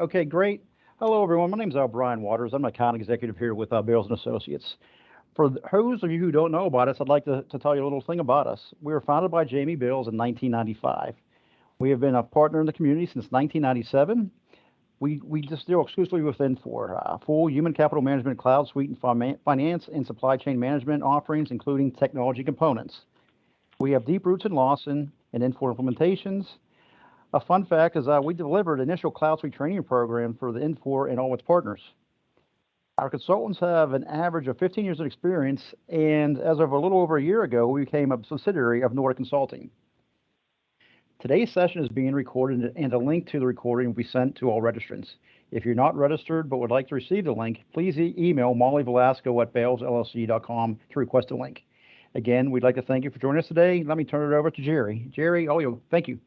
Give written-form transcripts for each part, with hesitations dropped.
Okay, great. Hello, everyone. My name is Brian Waters. I'm an account executive here with Bales and Associates. For those of you who don't know about us, I'd like to tell you a little thing about us. We were founded by Jamie Bales in 1995. We have been a partner in the community since 1997. We just deal exclusively with Infor, full human capital management cloud suite and finance and supply chain management offerings, including technology components. We have deep roots in Lawson and Infor implementations. A fun fact is we delivered initial cloud suite training program for the Infor and all its partners. Our consultants have an average of 15 years of experience, and as of a little over a year ago, we became a subsidiary of Nordic Consulting. Today's session is being recorded, and a link to the recording will be sent to all registrants. If you're not registered but would like to receive the link, please email Molly Velasco at balesllc.com to request a link. Again, we'd like to thank you for joining us today. Let me turn it over to Geri. Geri, thank you.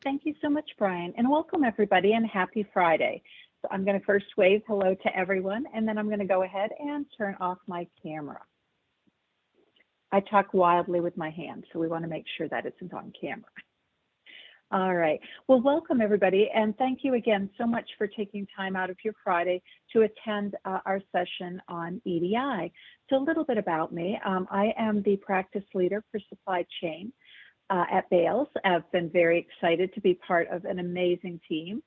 Thank you so much, Brian, and welcome everybody and happy Friday. So I'm going to first wave hello to everyone, and then I'm going to go ahead and turn off my camera. I talk wildly with my hands, so we want to make sure that it's on camera. All right. Well, welcome everybody, and thank you again so much for taking time out of your Friday to attend our session on EDI. So a little bit about me. I am the practice leader for supply chain at Bales. I've been very excited to be part of an amazing team,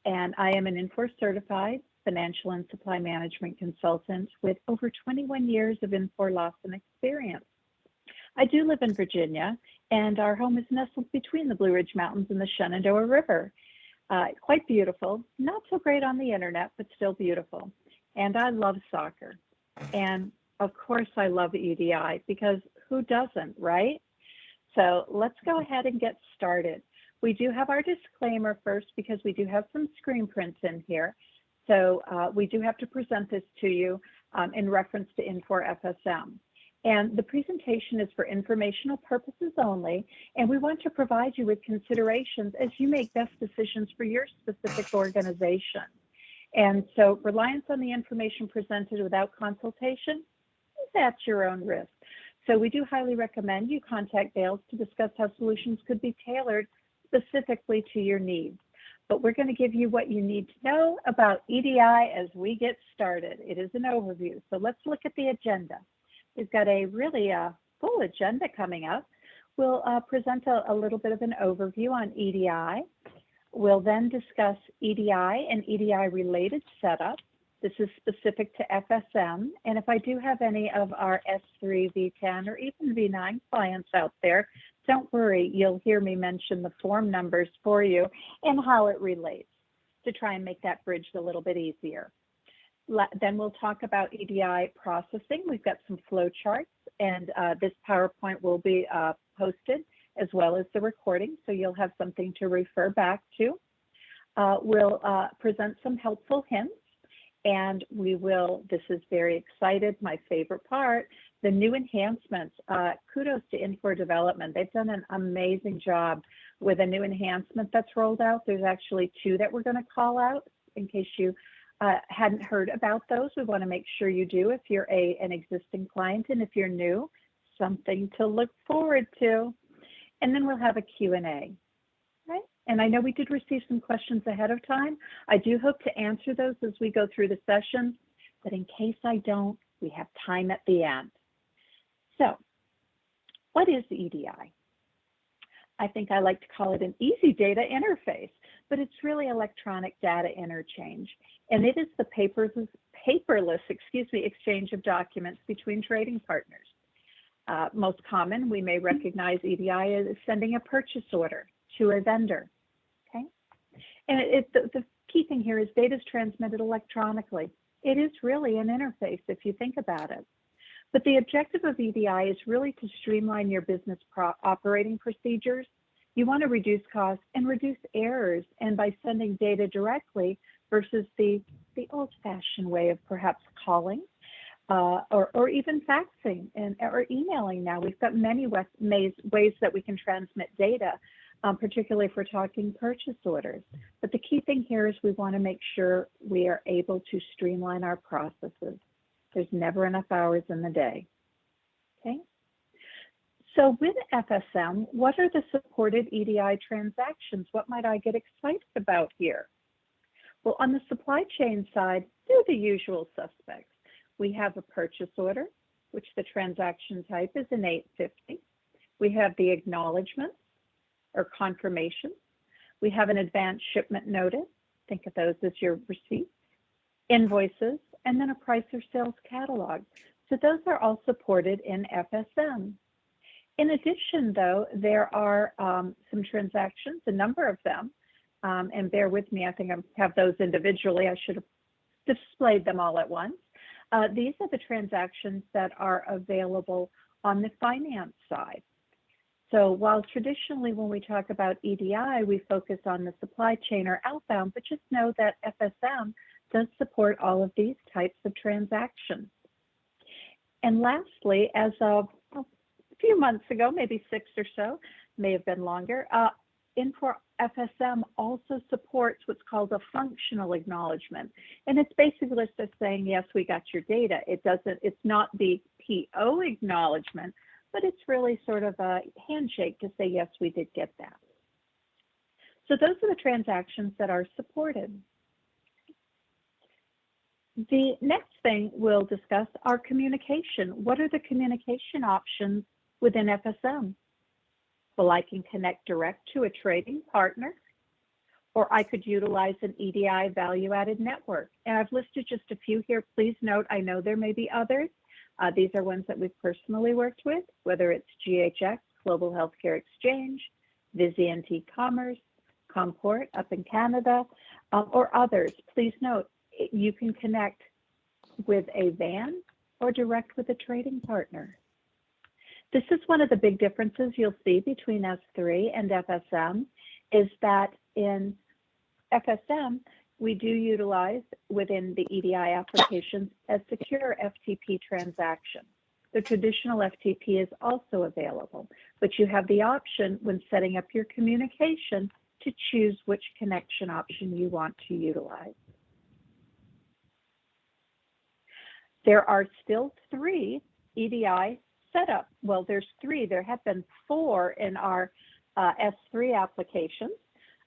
and I am an Infor certified financial and supply management consultant with over 21 years of Infor Lawson experience. I do live in Virginia, and our home is nestled between the Blue Ridge Mountains and the Shenandoah River. Quite beautiful, not so great on the internet, but still beautiful. And I love soccer. And of course I love EDI, because who doesn't, right? So let's go ahead and get started. We do have our disclaimer first, because we do have some screen prints in here. So we do have to present this to you in reference to Infor FSM. And the presentation is for informational purposes only, and we want to provide you with considerations as you make best decisions for your specific organization. And so reliance on the information presented without consultation is at your own risk. So we do highly recommend you contact Bales to discuss how solutions could be tailored specifically to your needs. But we're going to give you what you need to know about EDI as we get started. It is an overview. So let's look at the agenda. We've got a really full agenda coming up. We'll present a little bit of an overview on EDI. We'll then discuss EDI and EDI related setup. This is specific to FSM. And if I do have any of our S3, V10, or even V9 clients out there, don't worry, you'll hear me mention the form numbers for you and how it relates to try and make that bridge a little bit easier. Then we'll talk about EDI processing. We've got some flow charts, and this PowerPoint will be posted as well as the recording, so you'll have something to refer back to. We'll present some helpful hints, and we will, this is very excited, my favorite part, the new enhancements. Kudos to Infor Development. They've done an amazing job with a new enhancement that's rolled out. There's actually two that we're going to call out in case you hadn't heard about those. We want to make sure you do if you're an existing client, and if you're new, something to look forward to. And then we'll have a Q&A, right? And I know we did receive some questions ahead of time. I do hope to answer those as we go through the session, but in case I don't, we have time at the end. So what is EDI? I think I like to call it an easy data interface, but it's really electronic data interchange. And it is the paperless exchange of documents between trading partners. Most common, we may recognize EDI as sending a purchase order to a vendor, okay? And the key thing here is data is transmitted electronically. It is really an interface if you think about it. But the objective of EDI is really to streamline your business operating procedures. You want to reduce costs and reduce errors, and by sending data directly versus the old-fashioned way of perhaps calling or even faxing or emailing now. We've got many ways that we can transmit data, particularly if we're talking purchase orders. But the key thing here is we want to make sure we are able to streamline our processes. There's never enough hours in the day, okay? So with FSM, what are the supported EDI transactions? What might I get excited about here? Well, on the supply chain side, they're the usual suspects. We have a purchase order, which the transaction type is an 850. We have the acknowledgements or confirmation. We have an advanced shipment notice. Think of those as your receipts, invoices, and then a price or sales catalog. So those are all supported in FSM. In addition, though, there are some transactions, a number of them, and bear with me, I think I have those individually. I should have displayed them all at once. These are the transactions that are available on the finance side. So while traditionally when we talk about EDI, we focus on the supply chain or outbound, but just know that FSM does support all of these types of transactions. And lastly, as of a few months ago, maybe 6 or so, may have been longer, Infor FSM also supports what's called a functional acknowledgement. And it's basically just saying, yes, we got your data. It's not the PO acknowledgement, but it's really sort of a handshake to say, yes, we did get that. So those are the transactions that are supported. The next thing we'll discuss are communication. What are the communication options within FSM? Well, I can connect direct to a trading partner, or I could utilize an EDI value-added network. And I've listed just a few here. Please note, I know there may be others. These are ones that we've personally worked with, whether it's GHX, Global Healthcare Exchange, Vizient e-commerce, Comport up in Canada, or others. Please note, you can connect with a VAN or direct with a trading partner. This is one of the big differences you'll see between S3 and FSM, is that in FSM, we do utilize within the EDI applications a secure FTP transaction. The traditional FTP is also available, but you have the option when setting up your communication to choose which connection option you want to utilize. There are still 3 EDI setup. Well, there's 3. There have been 4 in our S3 applications.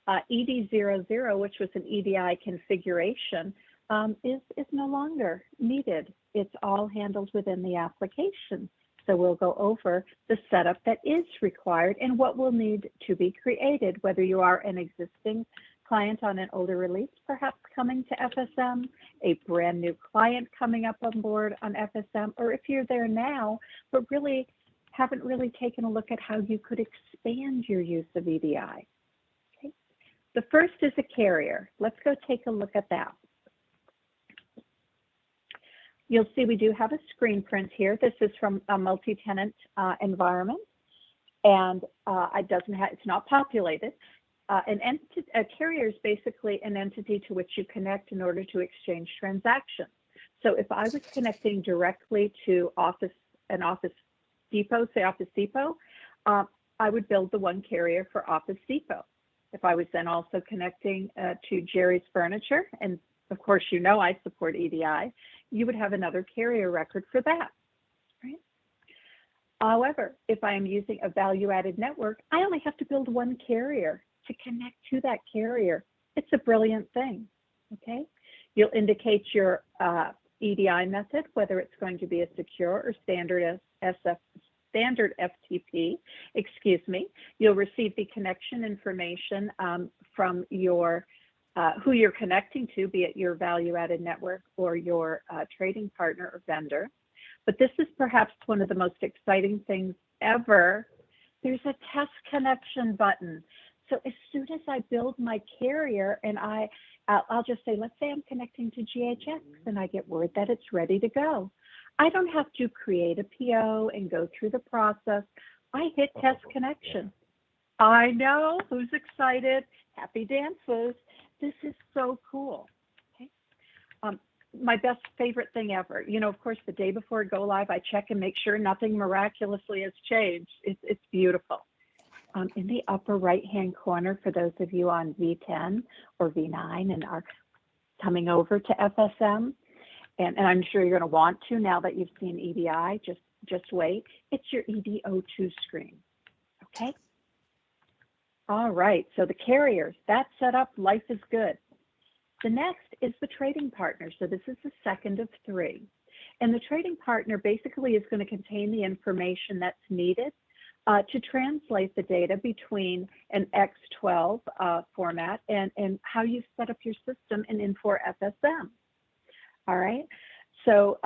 ED00, which was an EDI configuration, is no longer needed. It's all handled within the application. So we'll go over the setup that is required and what will need to be created, whether you are an existing client on an older release, perhaps coming to FSM, a brand new client coming up on board on FSM, or if you're there now, but really haven't really taken a look at how you could expand your use of EDI. Okay. The first is a carrier. Let's go take a look at that. You'll see we do have a screen print here. This is from a multi-tenant environment, and it's not populated. A carrier is basically an entity to which you connect in order to exchange transactions. So if I was connecting directly to an Office Depot, say Office Depot, I would build the one carrier for Office Depot. If I was then also connecting to Geri's Furniture, and of course you know I support EDI, you would have another carrier record for that, right? However, if I am using a value-added network, I only have to build one carrier to connect to that carrier. It's a brilliant thing, okay? You'll indicate your EDI method, whether it's going to be a secure or standard FTP, excuse me. You'll receive the connection information from your who you're connecting to, be it your value-added network or your trading partner or vendor. But this is perhaps one of the most exciting things ever. There's a test connection button. So as soon as I build my carrier and I'll just say, let's say I'm connecting to GHX and I get word that it's ready to go. I don't have to create a PO and go through the process. I hit test connection. I know, who's excited? Happy dances. This is so cool. Okay. My best favorite thing ever. You know, of course, the day before go live, I check and make sure nothing miraculously has changed. It's beautiful. In the upper right-hand corner, for those of you on V10 or V9 and are coming over to FSM, and I'm sure you're going to want to now that you've seen EDI, just just wait, it's your EDO2 screen, okay? All right, so the carriers, that's set up, life is good. The next is the trading partner. So this is the second of three. And the trading partner basically is going to contain the information that's needed to translate the data between an X12 format and how you set up your system in Infor FSM. All right, so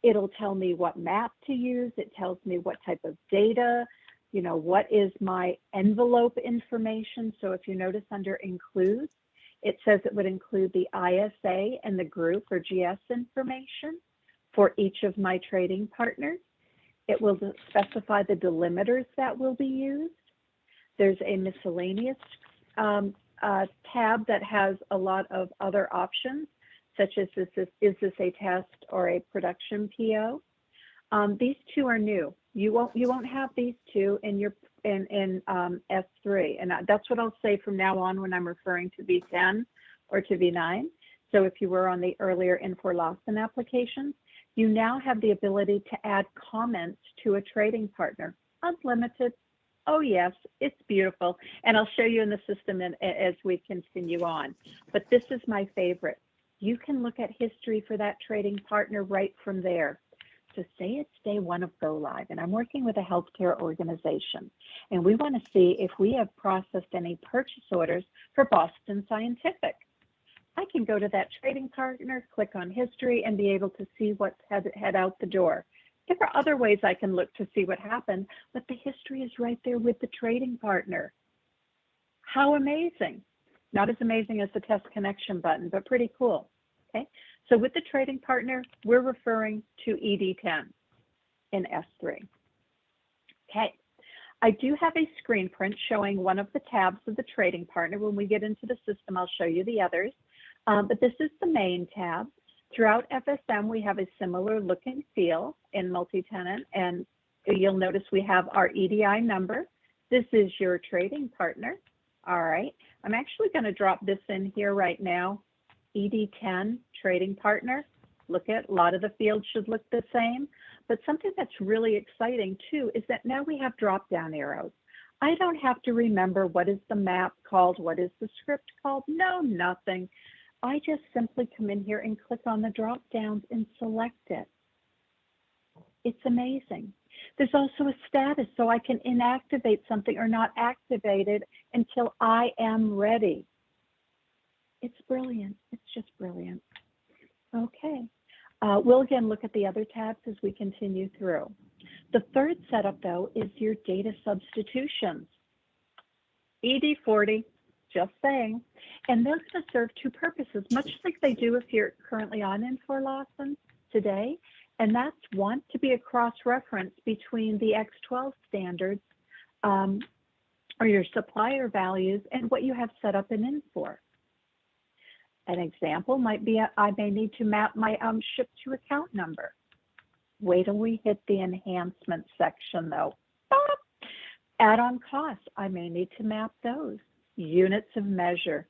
it'll tell me what map to use. It tells me what type of data, you know, what is my envelope information. So if you notice under includes, it says it would include the ISA and the group or GS information for each of my trading partners. It will specify the delimiters that will be used. There's a miscellaneous tab that has a lot of other options, such as is this a test or a production PO? These two are new. You won't have these two in your in S3, and that's what I'll say from now on when I'm referring to V10 or to V9. So if you were on the earlier Infor Lawson applications, you now have the ability to add comments to a trading partner, unlimited. Oh yes, it's beautiful. And I'll show you in the system as we continue on. But this is my favorite. You can look at history for that trading partner right from there. So say it's day one of go live, and I'm working with a healthcare organization, and we want to see if we have processed any purchase orders for Boston Scientific. I can go to that trading partner, click on history, and be able to see what's head out the door. There are other ways I can look to see what happened, but the history is right there with the trading partner. How amazing. Not as amazing as the test connection button, but pretty cool. Okay, so with the trading partner, we're referring to ED10 in S3. Okay, I do have a screen print showing one of the tabs of the trading partner. When we get into the system, I'll show you the others. But this is the main tab. Throughout FSM, we have a similar look and feel in Multitenant, and you'll notice we have our EDI number. This is your trading partner. All right, I'm actually going to drop this in here right now. ED10 trading partner. Look at a lot of the fields should look the same, but something that's really exciting too is that now we have drop down arrows. I don't have to remember what is the map called, what is the script called. No, nothing. I just simply come in here and click on the drop downs and select it. It's amazing. There's also a status, so I can inactivate something or not activate it until I am ready. It's brilliant. It's just brilliant. Okay. We'll again look at the other tabs as we continue through. The third setup, though, is your data substitutions. ED40, just saying. And those going to serve two purposes, much like they do if you're currently on Infor Lawson today. And that's one, to be a cross-reference between the X12 standards or your supplier values and what you have set up in Infor. An example might be I may need to map my ship to account number. Wait till we hit the enhancement section though. Add-on costs, I may need to map those. Units of measure.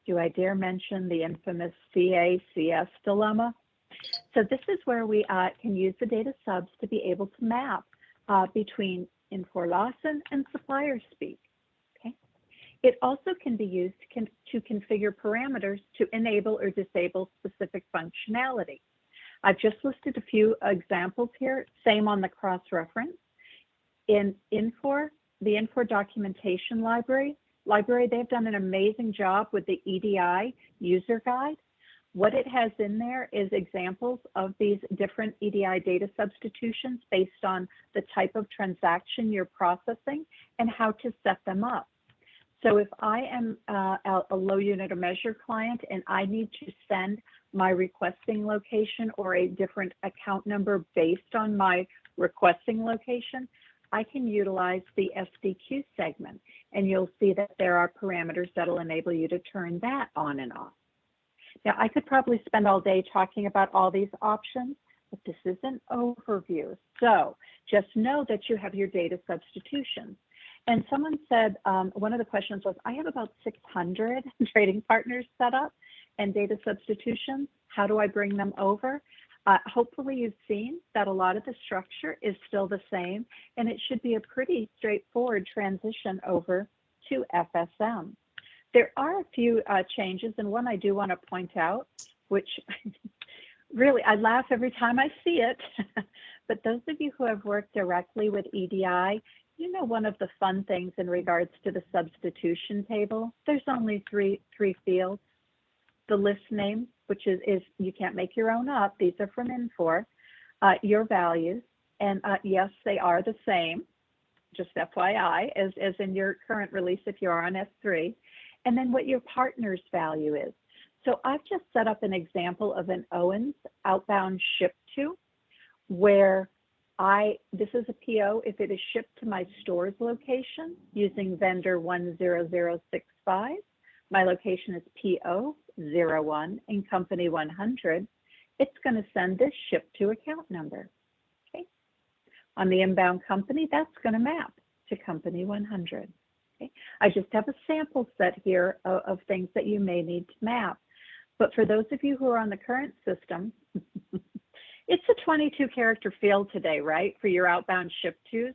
Do I dare mention the infamous CACS dilemma? So this is where we can use the data subs to be able to map between Infor Lawson and supplier speak. It also can be used to configure parameters to enable or disable specific functionality. I've just listed a few examples here, same on the cross-reference. In Infor, the Infor documentation library, they've done an amazing job with the EDI user guide. What it has in there is examples of these different EDI data substitutions based on the type of transaction you're processing and how to set them up. So if I am a low unit of measure client and I need to send my requesting location or a different account number based on my requesting location, I can utilize the SDQ segment, and you'll see that there are parameters that will enable you to turn that on and off. Now, I could probably spend all day talking about all these options, but this is an overview. So just know that you have your data substitutions. And someone said, one of the questions was, I have about 600 trading partners set up and data substitutions. How do I bring them over? Hopefully you've seen that a lot of the structure is still the same, and it should be a pretty straightforward transition over to FSM. There are a few changes, and one I do want to point out, which really I laugh every time I see it, but those of you who have worked directly with EDI, you know one of the fun things in regards to the substitution table, there's only three fields. The list name, which is you can't make your own up. These are from Infor. Your values, and yes, they are the same, just FYI, as in your current release if you're on S3, and then what your partner's value is. So I've just set up an example of an Owens outbound ship to, where this is a PO if it is shipped to my store's location using vendor 10065. My location is PO 01 and company 100. It's going to send this ship to account number. Okay. On the inbound company, that's going to map to company 100. Okay. I just have a sample set here of things that you may need to map. But for those of you who are on the current system, it's a 22-character field today, right, for your outbound ship tos.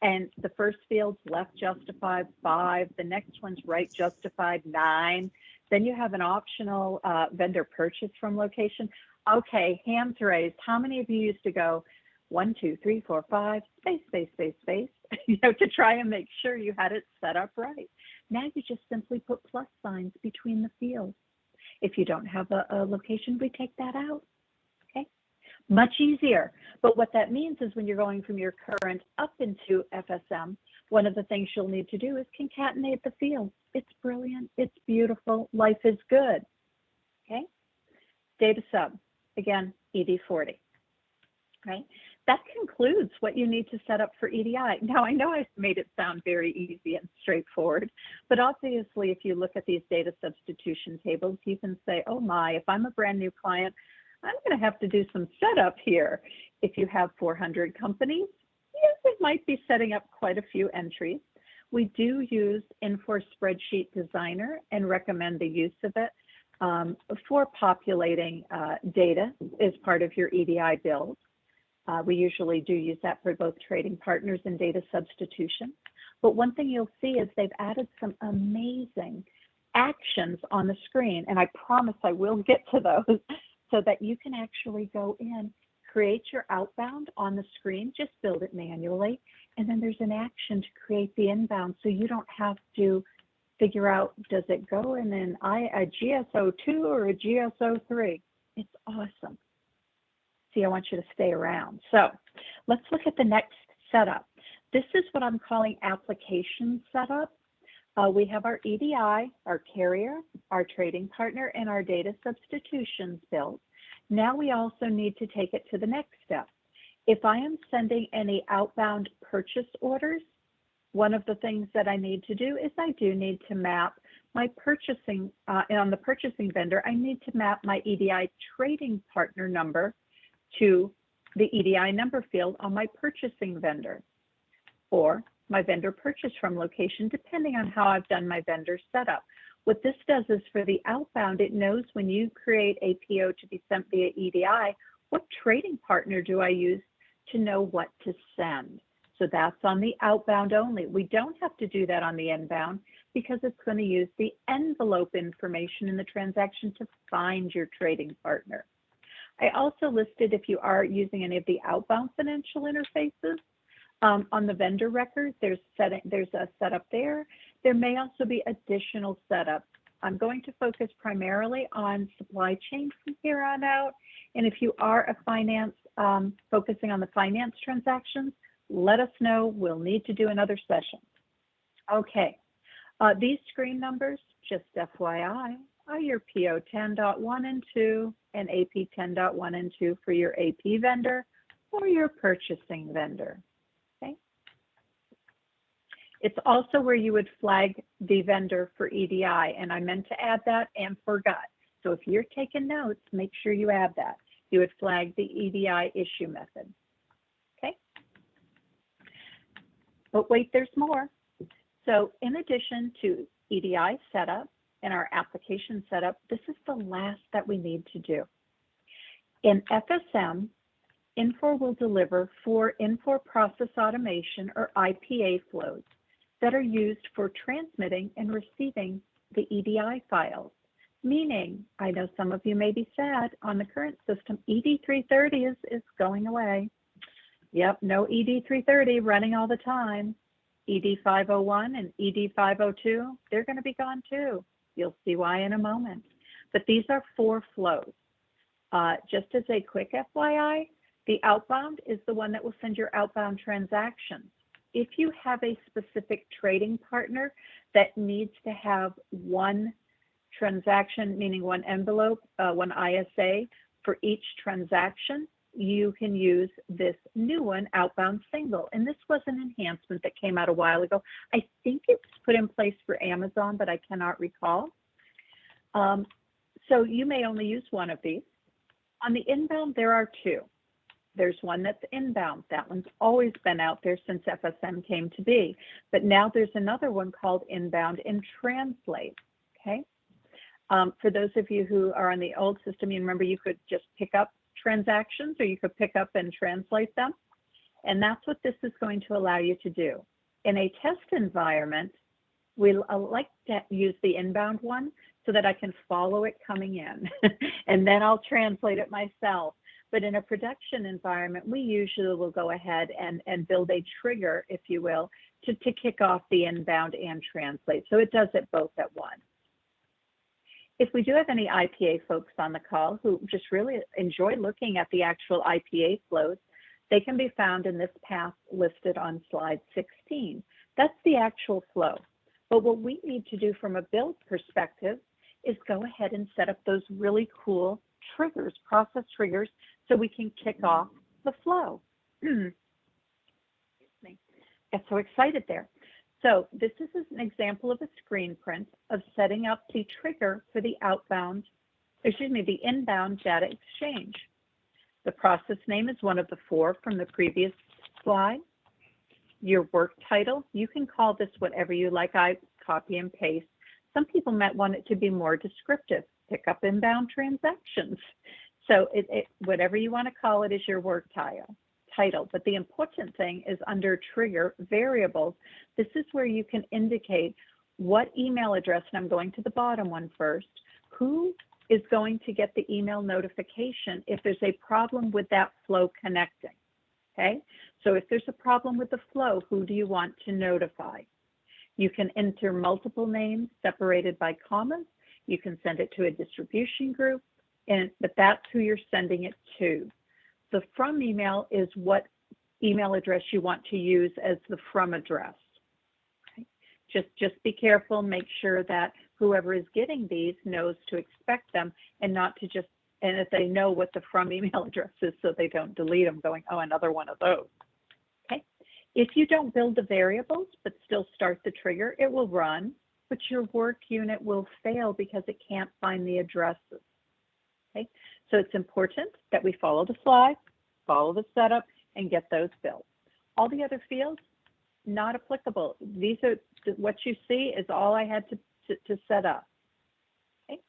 And the first field's left justified 5, the next one's right justified 9. Then you have an optional vendor purchase from location. Okay, hands raised. How many of you used to go 1, 2, 3, 4, 5, space, you know, to try and make sure you had it set up right? Now you just simply put plus signs between the fields. If you don't have a location, we take that out. Much easier. But what that means is when you're going from your current up into FSM, one of the things you'll need to do is concatenate the fields. It's brilliant. It's beautiful. Life is good. Okay. Data sub, again, ED40. Right. That concludes what you need to set up for EDI. Now, I know I've made it sound very easy and straightforward, but obviously, if you look at these data substitution tables, you can say, oh my, if I'm a brand new client, I'm going to have to do some setup here. If you have 400 companies, yes, it might be setting up quite a few entries. We do use Infor Spreadsheet Designer and recommend the use of it for populating data as part of your EDI build. We usually do use that for both trading partners and data substitution. But one thing you'll see is they've added some amazing actions on the screen, and I promise I will get to those, so that you can actually go in, create your outbound on the screen, just build it manually, and then there's an action to create the inbound, so you don't have to figure out, does it go in a GSO2 or a GSO3? It's awesome. See, I want you to stay around. So let's look at the next setup. This is what I'm calling application setup. We have our EDI, our carrier, our trading partner, and our data substitutions built. Now we also need to take it to the next step. If I am sending any outbound purchase orders, one of the things that I need to do is I do need to map my purchasing, on the purchasing vendor, I need to map my EDI trading partner number to the EDI number field on my purchasing vendor, or my vendor purchase from location, depending on how I've done my vendor setup. What this does is for the outbound, it knows when you create a PO to be sent via EDI, what trading partner do I use to know what to send? So that's on the outbound only. We don't have to do that on the inbound because it's going to use the envelope information in the transaction to find your trading partner. I also listed, if you are using any of the outbound financial interfaces, on the vendor record, there's a setup there. There may also be additional setups. I'm going to focus primarily on supply chain from here on out. And if you are a finance, focusing on the finance transactions, let us know. We'll need to do another session. Okay, these screen numbers, just FYI, are your PO 10.1 and 2 and AP 10.1 and 2 for your AP vendor or your purchasing vendor. Okay. It's also where you would flag the vendor for EDI, and I meant to add that and forgot. So if you're taking notes, make sure you add that. You would flag the EDI issue method. Okay. But wait, there's more. So in addition to EDI setup and our application setup, this is the last that we need to do. In FSM, Infor will deliver 4 Infor Process Automation or IPA flows that are used for transmitting and receiving the EDI files. Meaning, I know some of you may be sad on the current system, ED 330 is going away. Yep, no ED 330 running all the time. ED 501 and ED 502, they're going to be gone too. You'll see why in a moment. But these are 4 flows. Just as a quick FYI, the outbound is the one that will send your outbound transactions. If you have a specific trading partner that needs to have one transaction, meaning one envelope, one ISA for each transaction, you can use this new one, Outbound Single. And this was an enhancement that came out a while ago. I think it's put in place for Amazon, but I cannot recall. So you may only use one of these. On the inbound, there are 2. There's one that's inbound. That one's always been out there since FSM came to be. But now there's another one called Inbound and Translate, okay? For those of you who are on the old system, you remember you could just pick up transactions or you could pick up and translate them. And that's what this is going to allow you to do. In a test environment, we like to use the inbound one so that I can follow it coming in and then I'll translate it myself. But in a production environment, we usually will go ahead and build a trigger, if you will, to kick off the inbound and translate. So it does it both at once. If we do have any IPA folks on the call who just really enjoy looking at the actual IPA flows, they can be found in this path listed on slide 16. That's the actual flow. But what we need to do from a build perspective is go ahead and set up those really cool triggers, process triggers, so we can kick off the flow. Get so excited there. So this is an example of a screen print of setting up the trigger for the the inbound data exchange. The process name is one of the 4 from the previous slide. Your work title, you can call this whatever you like. I copy and paste. Some people might want it to be more descriptive. Pick up inbound transactions. So whatever you want to call it is your work title. But the important thing is under trigger variables. This is where you can indicate what email address, and I'm going to the bottom one first, who is going to get the email notification if there's a problem with that flow connecting, okay? So if there's a problem with the flow, who do you want to notify? You can enter multiple names separated by commas. You can send it to a distribution group, but that's who you're sending it to. The from email is what email address you want to use as the from address. Okay? Just be careful, make sure that whoever is getting these knows to expect them and not to just, and if they know what the from email address is so they don't delete them going, oh, another one of those. Okay. If you don't build the variables but still start the trigger, it will run, but your work unit will fail because it can't find the addresses. Okay, so it's important that we follow the slide, follow the setup, and get those built. All the other fields, not applicable. These are what you see is all I had to set up. Okay,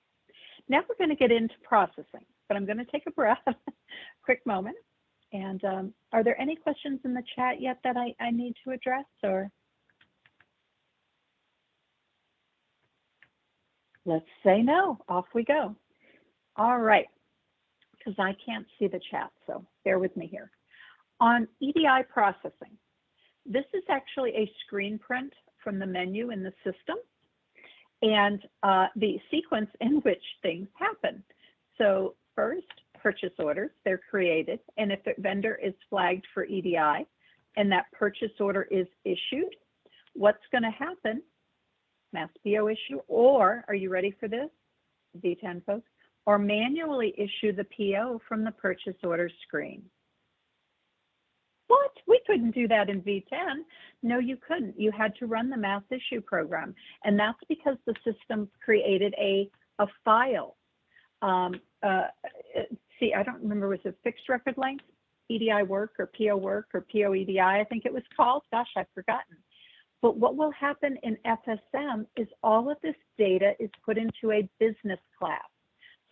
now we're going to get into processing, but I'm going to take a breath, quick moment. And are there any questions in the chat yet that I need to address, or? Let's say no, off we go. All right, because I can't see the chat, so bear with me here. On EDI processing, this is actually a screen print from the menu in the system and the sequence in which things happen. So first, purchase orders, they're created, and if the vendor is flagged for EDI and that purchase order is issued, what's going to happen? Mass PO issue, or are you ready for this, V10 folks? Or manually issue the PO from the purchase order screen. What? We couldn't do that in V10. No, you couldn't. You had to run the mass issue program. And that's because the system created a file. See, I don't remember, was it fixed record length? EDI Work or PO EDI, I think it was called. Gosh, I've forgotten. But what will happen in FSM is all of this data is put into a business class.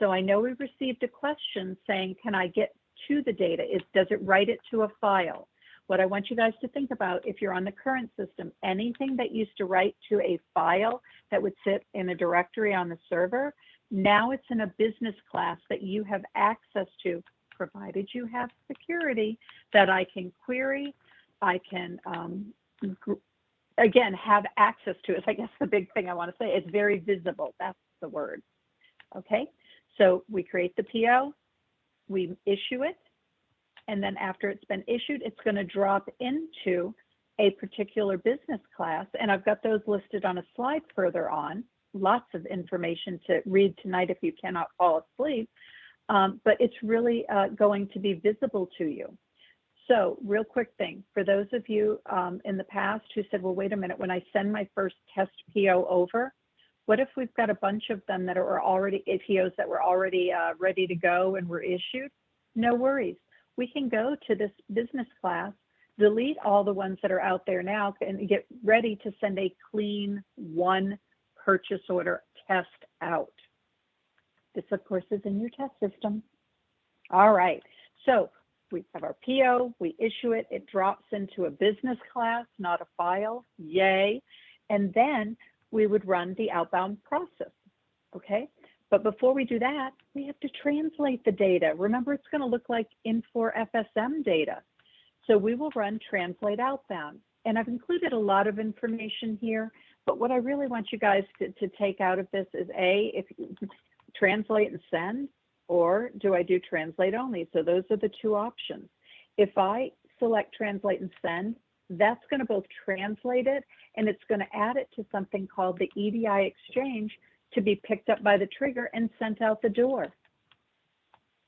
So I know we received a question saying, can I get to the data? Does it write it to a file? What I want you guys to think about, if you're on the current system, anything that used to write to a file that would sit in a directory on the server, now it's in a business class that you have access to, provided you have security, that I can query, I can, again, have access to it. I guess the big thing I want to say, it's very visible. That's the word. Okay, so we create the PO, we issue it, and then after it's been issued, it's going to drop into a particular business class. And I've got those listed on a slide further on. Lots of information to read tonight if you cannot fall asleep. But it's really going to be visible to you. So real quick thing, for those of you in the past who said, well, wait a minute, when I send my first test PO over, what if we've got a bunch of them that are already POs that were already ready to go and were issued? No worries. We can go to this business class, delete all the ones that are out there now, and get ready to send a clean one purchase order test out. This, of course, is in your test system. All right, so we have our PO, we issue it, it drops into a business class, not a file, yay. And then we would run the outbound process, okay? But before we do that, we have to translate the data. Remember, it's going to look like Infor FSM data. So we will run translate outbound. And I've included a lot of information here, but what I really want you guys to take out of this is if you translate and send, or do I do translate only? So those are the two options. If I select translate and send, that's going to both translate it and it's going to add it to something called the EDI Exchange to be picked up by the trigger and sent out the door.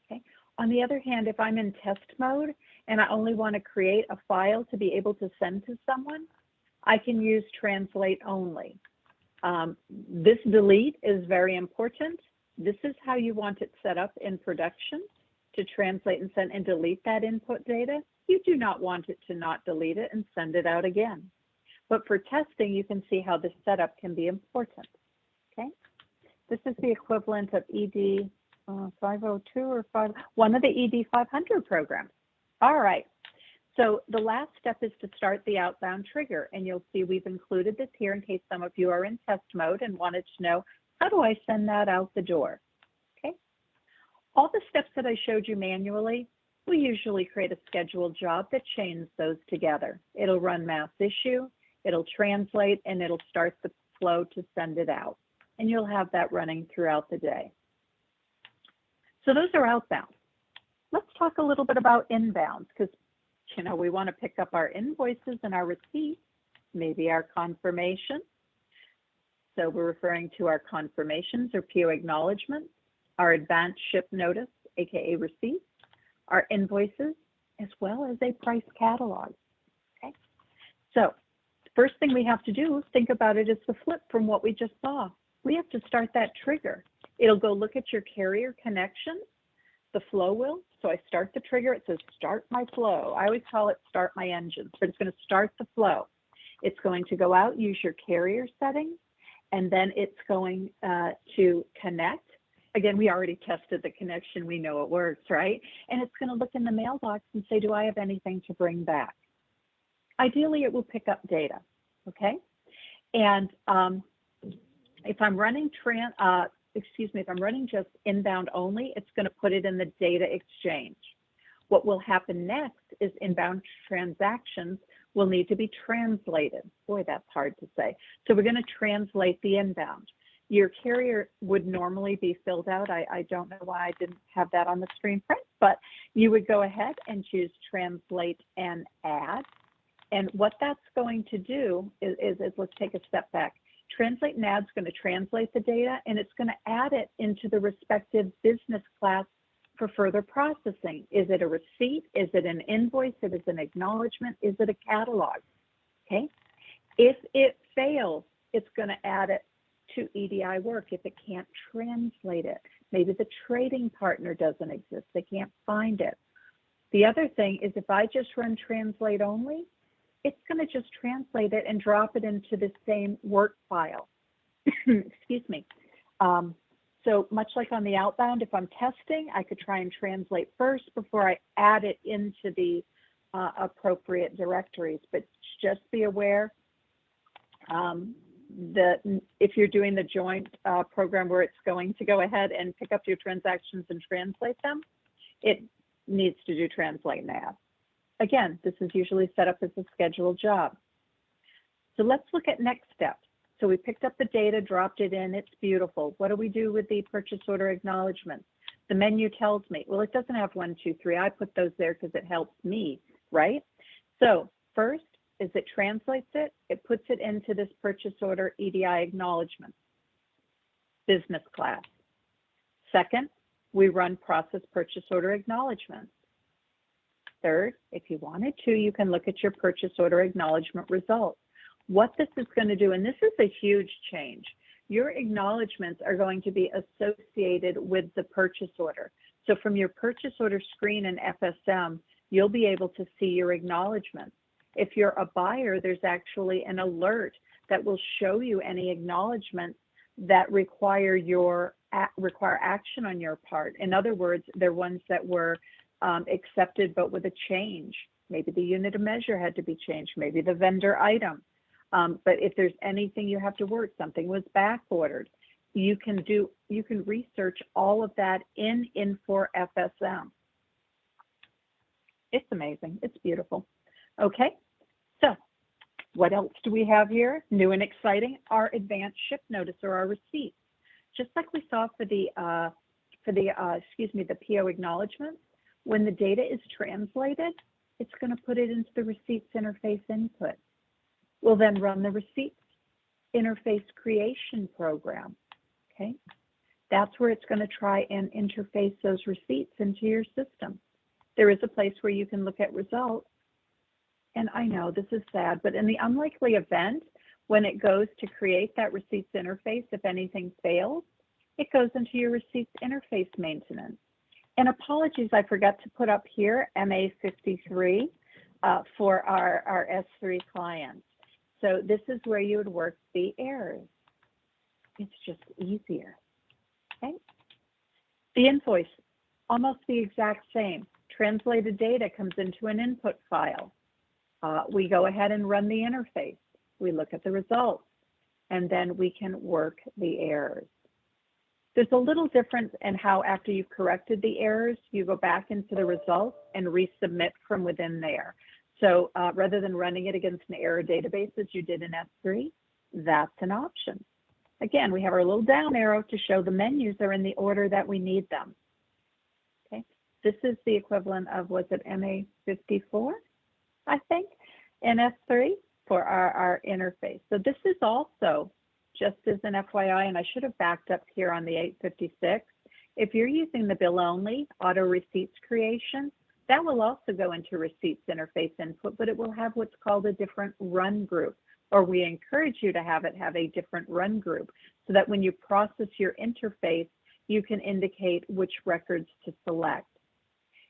Okay. On the other hand, if I'm in test mode and I only want to create a file to be able to send to someone, I can use translate only. This delete is very important. This is how you want it set up in production, to translate and send and delete that input data. You do not want it to not delete it and send it out again. But for testing, you can see how this setup can be important. Okay. This is the equivalent of ED 502 or one of the ED 500 programs. All right. So the last step is to start the outbound trigger. And you'll see we've included this here in case some of you are in test mode and wanted to know, how do I send that out the door? Okay. All the steps that I showed you manually, we usually create a scheduled job that chains those together. It'll run mass issue, it'll translate, and it'll start the flow to send it out. And you'll have that running throughout the day. So those are outbound. Let's talk a little bit about inbound, because we want to pick up our invoices and our receipts, maybe our confirmation. So we're referring to our confirmations or PO acknowledgements, our advanced ship notice, aka receipts, our invoices, as well as a price catalog. Okay. So first thing we have to do is think about it as the flip from what we just saw. We have to start that trigger. It'll go look at your carrier connections, the flow will. So I start the trigger, it says start my flow. I always call it start my engines, but it's going to start the flow. It's going to go out, use your carrier settings, and then it's going to connect. Again, we already tested the connection. We know it works, right? And it's going to look in the mailbox and say, do I have anything to bring back? Ideally, it will pick up data, okay? And if I'm running if I'm running just inbound only, it's going to put it in the data exchange. What will happen next is inbound transactions will need to be translated. Boy, that's hard to say. So we're going to translate the inbound. Your carrier would normally be filled out. I don't know why I didn't have that on the screen print, but you would go ahead and choose translate and add. And what that's going to do is let's take a step back. Translate and add is going to translate the data, and it's going to add it into the respective business class for further processing. Is it a receipt? Is it an invoice? Is it an acknowledgement? Is it a catalog? Okay. If it fails, it's going to add it to EDI Work if it can't translate it. Maybe the trading partner doesn't exist. They can't find it. The other thing is if I just run translate only, it's going to just translate it and drop it into the same work file. Excuse me. So much like on the outbound, if I'm testing, I could try and translate first before I add it into the appropriate directories. But just be aware that if you're doing the joint program where it's going to go ahead and pick up your transactions and translate them, it needs to do translate nav. Again, this is usually set up as a scheduled job. So let's look at next steps. So we picked up the data, dropped it in, it's beautiful. What do we do with the purchase order acknowledgements? The menu tells me, well, it doesn't have 1, 2, 3. I put those there because it helps me, right? So first is it translates it, it puts it into this purchase order EDI acknowledgement, business class. Second, we run process purchase order acknowledgements. Third, if you wanted to, you can look at your purchase order acknowledgement results. What this is going to do, and this is a huge change, your acknowledgements are going to be associated with the purchase order. So from your purchase order screen in FSM, you'll be able to see your acknowledgements. If you're a buyer, there's actually an alert that will show you any acknowledgements that require action on your part. In other words, they're ones that were accepted but with a change. Maybe the unit of measure had to be changed, maybe the vendor item. But if there's anything you have to work, something was back ordered, you can research all of that in Infor FSM. It's amazing, it's beautiful. Okay, so what else do we have here? New and exciting, our advanced ship notice or our receipts. Just like we saw for the PO acknowledgements, when the data is translated, it's going to put it into the receipts interface input. We'll then run the receipts interface creation program, okay? That's where it's going to try and interface those receipts into your system. There is a place where you can look at results, and I know this is sad, but in the unlikely event, when it goes to create that receipts interface, if anything fails, it goes into your receipts interface maintenance. And apologies, I forgot to put up here MA53 for our S3 clients. So this is where you would work the errors. It's just easier, okay? The invoice, almost the exact same. Translated data comes into an input file. We go ahead and run the interface. We look at the results, and then we can work the errors. There's a little difference in how after you've corrected the errors, you go back into the results and resubmit from within there. So rather than running it against an error database as you did in S3, that's an option. Again, we have our little down arrow to show the menus are in the order that we need them. Okay, this is the equivalent of, was it MA54, I think, in S3 for our interface. So this is also, just as an FYI, and I should have backed up here on the 856, if you're using the bill only auto receipts creation, that will also go into receipts interface input, but it will have what's called a different run group, or we encourage you to have it have a different run group so that when you process your interface, you can indicate which records to select.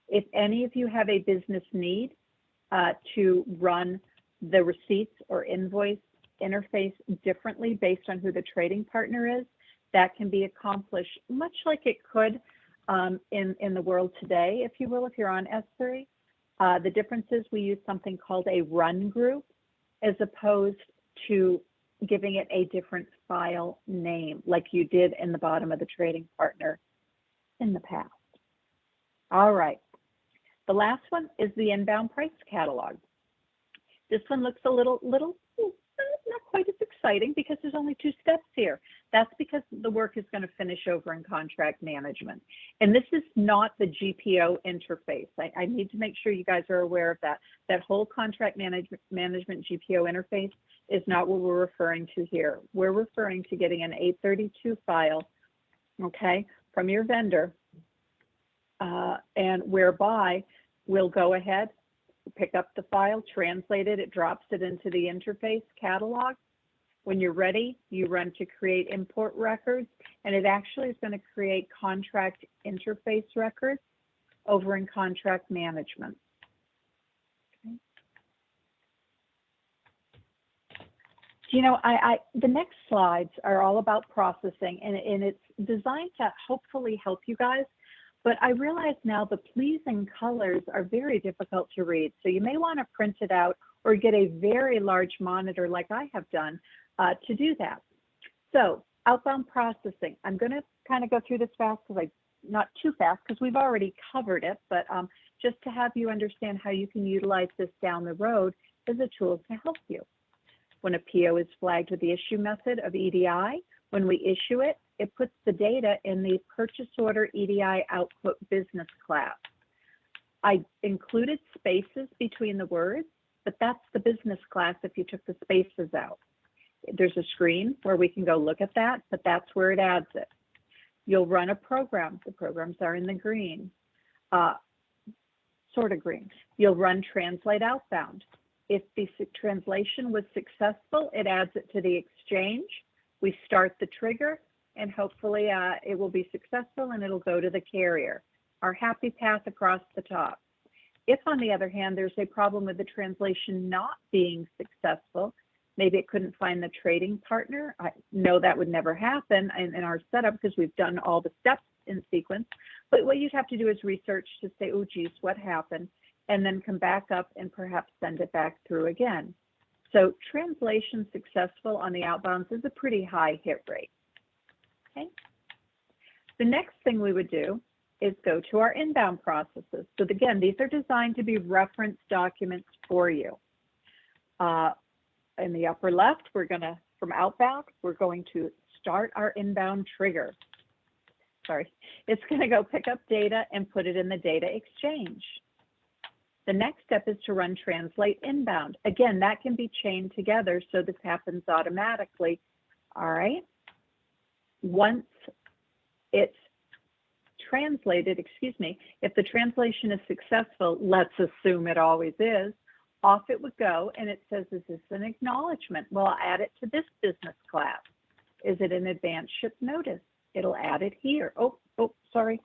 If any of you have a business need to run the receipts or invoice interface differently based on who the trading partner is, that can be accomplished much like it could in the world today, if you will, if you're on S3. The difference is we use something called a run group as opposed to giving it a different file name like you did in the bottom of the trading partner in the past. All right, the last one is the inbound price catalog. This one looks a little not quite as exciting because there's only 2 steps here. That's because the work is going to finish over in contract management. And this is not the GPO interface. I need to make sure you guys are aware of that. That whole contract management GPO interface is not what we're referring to here. We're referring to getting an 832 file, okay, from your vendor, and whereby we'll go ahead, pick up the file, translate it, it drops it into the interface catalog. When you're ready, you run to create import records, and it actually is going to create contract interface records over in contract management. Okay. You know, the next slides are all about processing, and it's designed to hopefully help you guys. But I realize now the pleasing colors are very difficult to read. So you may want to print it out or get a very large monitor like I have done to do that. So outbound processing, I'm going to kind of go through this fast because not too fast because we've already covered it, but just to have you understand how you can utilize this down the road as a tool to help you. When a PO is flagged with the issue method of EDI, when we issue it, it puts the data in the purchase order EDI output business class. I included spaces between the words, but that's the business class if you took the spaces out. There's a screen where we can go look at that, but that's where it adds it. You'll run a program. The programs are in the green, sort of green. You'll run translate outbound. If the translation was successful, it adds it to the exchange. We start the trigger, and hopefully it will be successful and it'll go to the carrier. Our happy path across the top. If, on the other hand, there's a problem with the translation not being successful, maybe it couldn't find the trading partner. I know that would never happen in our setup because we've done all the steps in sequence. But what you'd have to do is research to say, oh, geez, what happened? And then come back up and perhaps send it back through again. So translation successful on the outbounds is a pretty high hit rate. Okay. The next thing we would do is go to our inbound processes. So again, these are designed to be reference documents for you. In the upper left, from outbound, we're going to start our inbound trigger. It's going to go pick up data and put it in the data exchange. The next step is to run translate inbound. Again, that can be chained together, so this happens automatically. All right. Once it's translated, if the translation is successful, let's assume it always is, off it would go, and it says, is this an acknowledgement? Well, I'll add it to this business class. Is it an advanced ship notice? It'll add it here. Oh, sorry,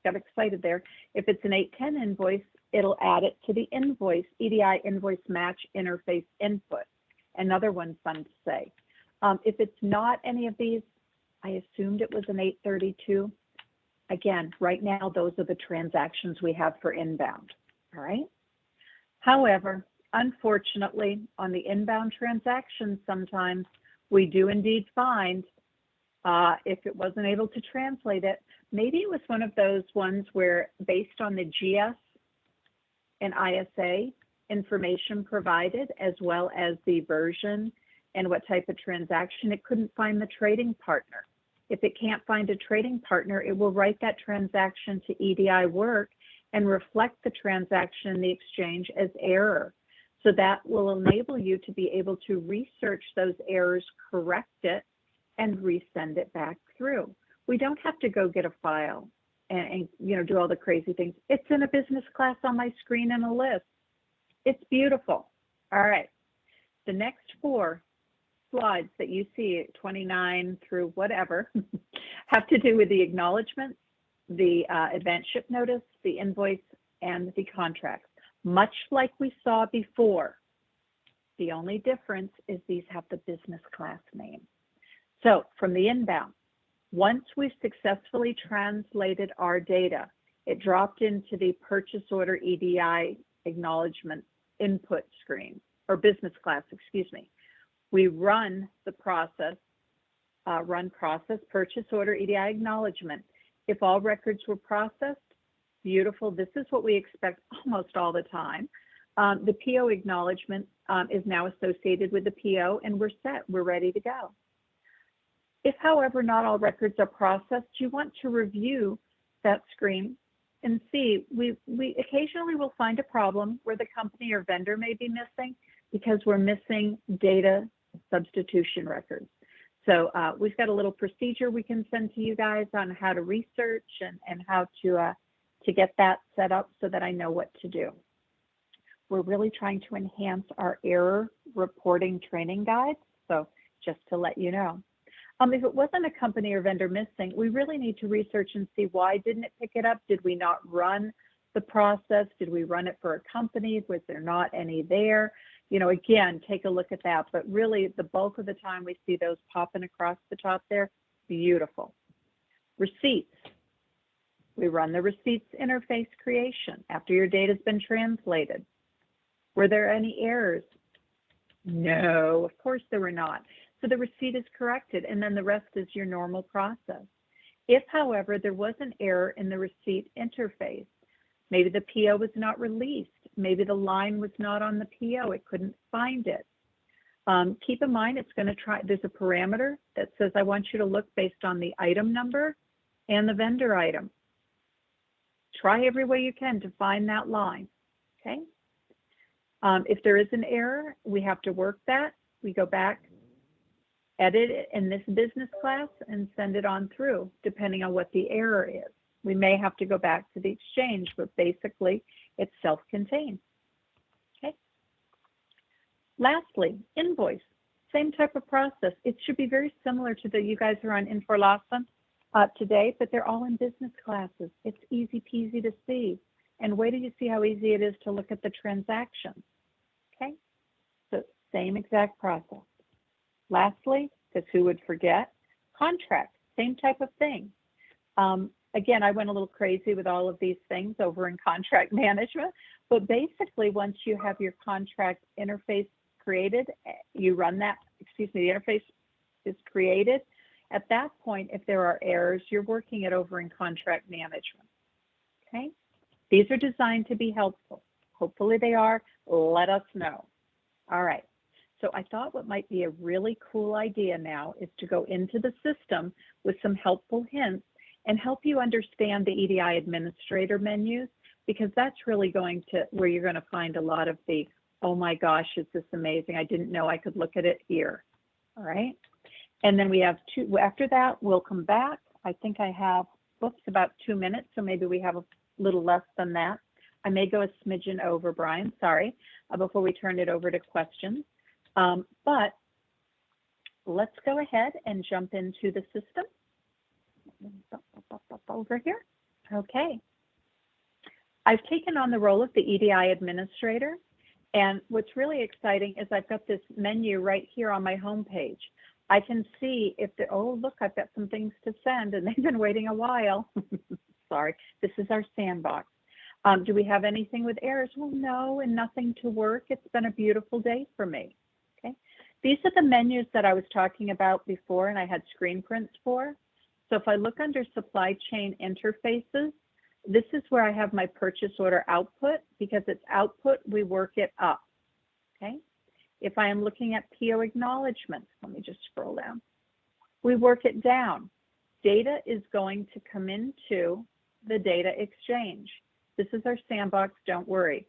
got excited there. If it's an 810 invoice, it'll add it to the invoice, EDI Invoice Match Interface Input. Another one fun to say. If it's not any of these, I assumed it was an 832. Again, right now, those are the transactions we have for inbound, all right? However, unfortunately, on the inbound transactions, sometimes we do indeed find, if it wasn't able to translate it, maybe it was one of those ones where based on the GS and ISA information provided, as well as the version and what type of transaction, it couldn't find the trading partner. If it can't find a trading partner, it will write that transaction to EDI Work and reflect the transaction in the exchange as error. So that will enable you to be able to research those errors, correct it, and resend it back through. We don't have to go get a file and do all the crazy things. It's in a business class on my screen in a list. It's beautiful. All right. The next 4 slides that you see, 29 through whatever, have to do with the acknowledgements, the advanced ship notice, the invoice, and the contracts. Much like we saw before, the only difference is these have the business class name. So from the inbound, once we've successfully translated our data, it dropped into the purchase order EDI acknowledgement input screen, or business class, We run the process, purchase order EDI acknowledgement. If all records were processed, beautiful. This is what we expect almost all the time. The PO acknowledgement is now associated with the PO, and we're set. We're ready to go. If, however, not all records are processed, you want to review that screen and see. We occasionally will find a problem where the company or vendor may be missing because we're missing data substitution records. So we've got a little procedure we can send to you guys on how to research and how to get that set up so that I know what to do. We're really trying to enhance our error reporting training guides. So just to let you know. If it wasn't a company or vendor missing, we really need to research and see why didn't it pick it up? Did we not run the process? Did we run it for a company? Was there not any there? again, take a look at that. But really, the bulk of the time we see those popping across the top there. Beautiful. Receipts. We run the receipts interface creation after your data's been translated. Were there any errors? No, of course there were not. So the receipt is corrected, and then the rest is your normal process. If, however, there was an error in the receipt interface, maybe the PO was not released, maybe the line was not on the PO, it couldn't find it. Keep in mind, it's going to try, there's a parameter that says, I want you to look based on the item number and the vendor item. Try every way you can to find that line, okay? If there is an error, we have to work that. We go back, edit it in this business class, and send it on through, depending on what the error is. We may have to go back to the exchange, but basically it's self-contained. Okay. Lastly, invoice, same type of process. It should be very similar to you guys are on Infor today, but they're all in business classes. It's easy peasy to see. And wait till you see how easy it is to look at the transactions. Okay, so same exact process. Lastly, because who would forget, contract, same type of thing. Again, I went a little crazy with all of these things over in contract management, but basically once you have your contract interface created, you run that, the interface is created. At that point, if there are errors, you're working it over in contract management, okay? These are designed to be helpful. Hopefully they are. Let us know. All right. So I thought what might be a really cool idea now is to go into the system with some helpful hints and help you understand the EDI Administrator menus, because that's really going to where you're going to find a lot of the, oh my gosh, is this amazing? I didn't know I could look at it here. All right. And then we have after that, we'll come back. I think I have, about 2 minutes. So maybe we have a little less than that. I may go a smidgen over, Brian, sorry, before we turn it over to questions. But let's go ahead and jump into the system. Over here. Okay. I've taken on the role of the EDI Administrator. And what's really exciting is I've got this menu right here on my home page. I can see if the, oh, look, I've got some things to send and they've been waiting a while. Sorry, this is our sandbox. Do we have anything with errors? Well, no, and nothing to work. It's been a beautiful day for me. Okay. These are the menus that I was talking about before and I had screen prints for. So if I look under supply chain interfaces, this is where I have my purchase order output. Because it's output, we work it up, okay? If I am looking at PO acknowledgements, let me just scroll down. We work it down. Data is going to come into the data exchange. This is our sandbox, don't worry.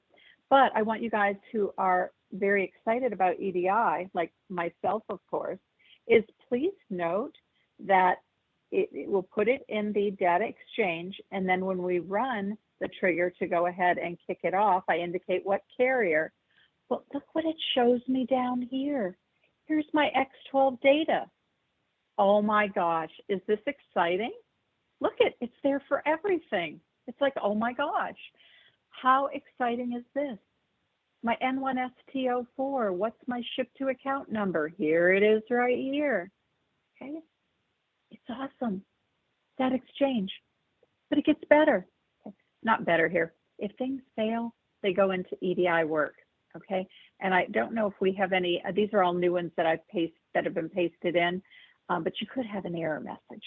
But I want you guys who are very excited about EDI, like myself, of course, is please note that it will put it in the data exchange, and then when we run the trigger to go ahead and kick it off, I indicate what carrier. Well, look what it shows me down here. Here's my X12 data. Oh my gosh, is this exciting? Look, it's there for everything. It's like, oh my gosh, how exciting is this? My N1STO4, what's my ship to account number? Here it is right here, okay? It's awesome, that exchange, but it gets better. Not better here. If things fail, they go into EDI Work, okay? And I don't know if we have any, these are all new ones that that have been pasted in, but you could have an error message.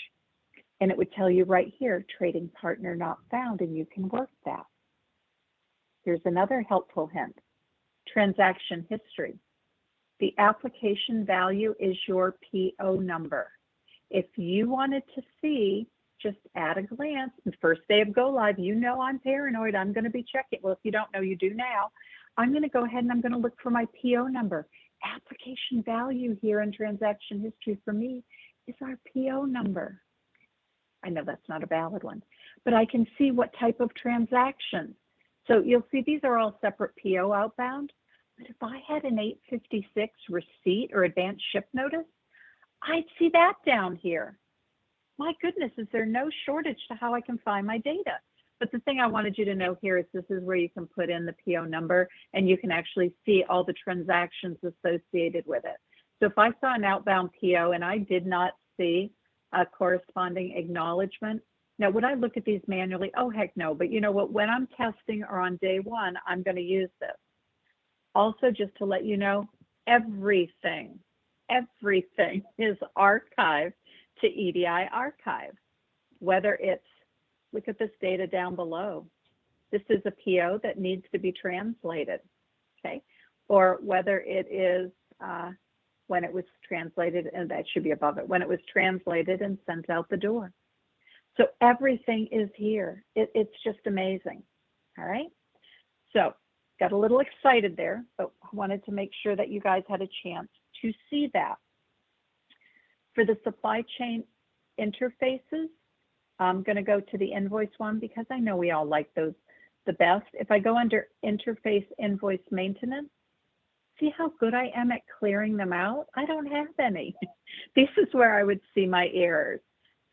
And it would tell you right here, trading partner not found, and you can work that. Here's another helpful hint. Transaction history. The application value is your PO number. If you wanted to see, just at a glance, the first day of go live, you know I'm paranoid, I'm going to be checking. Well, if you don't know, you do now. I'm going to go ahead and I'm going to look for my PO number. Application value here in transaction history for me is our PO number. I know that's not a valid one, but I can see what type of transaction. So you'll see these are all separate PO outbound. But if I had an 856 receipt or advanced ship notice, I'd see that down here. My goodness, is there no shortage to how I can find my data? But the thing I wanted you to know here is this is where you can put in the PO number and you can actually see all the transactions associated with it. So if I saw an outbound PO and I did not see a corresponding acknowledgement, now would I look at these manually? Oh, heck no. But you know what, when I'm testing or on day one, I'm going to use this. Also, just to let you know, everything is archived to EDI Archive, whether it's, look at this data down below. This is a PO that needs to be translated, okay? Or whether it is when it was translated, and that should be above it, when it was translated and sent out the door. So everything is here. It's just amazing, all right? So got a little excited there, but I wanted to make sure that you guys had a chance to see that. For the supply chain interfaces, I'm going to go to the invoice one because I know we all like those the best. If I go under interface invoice maintenance, see how good I am at clearing them out? I don't have any. This is where I would see my errors.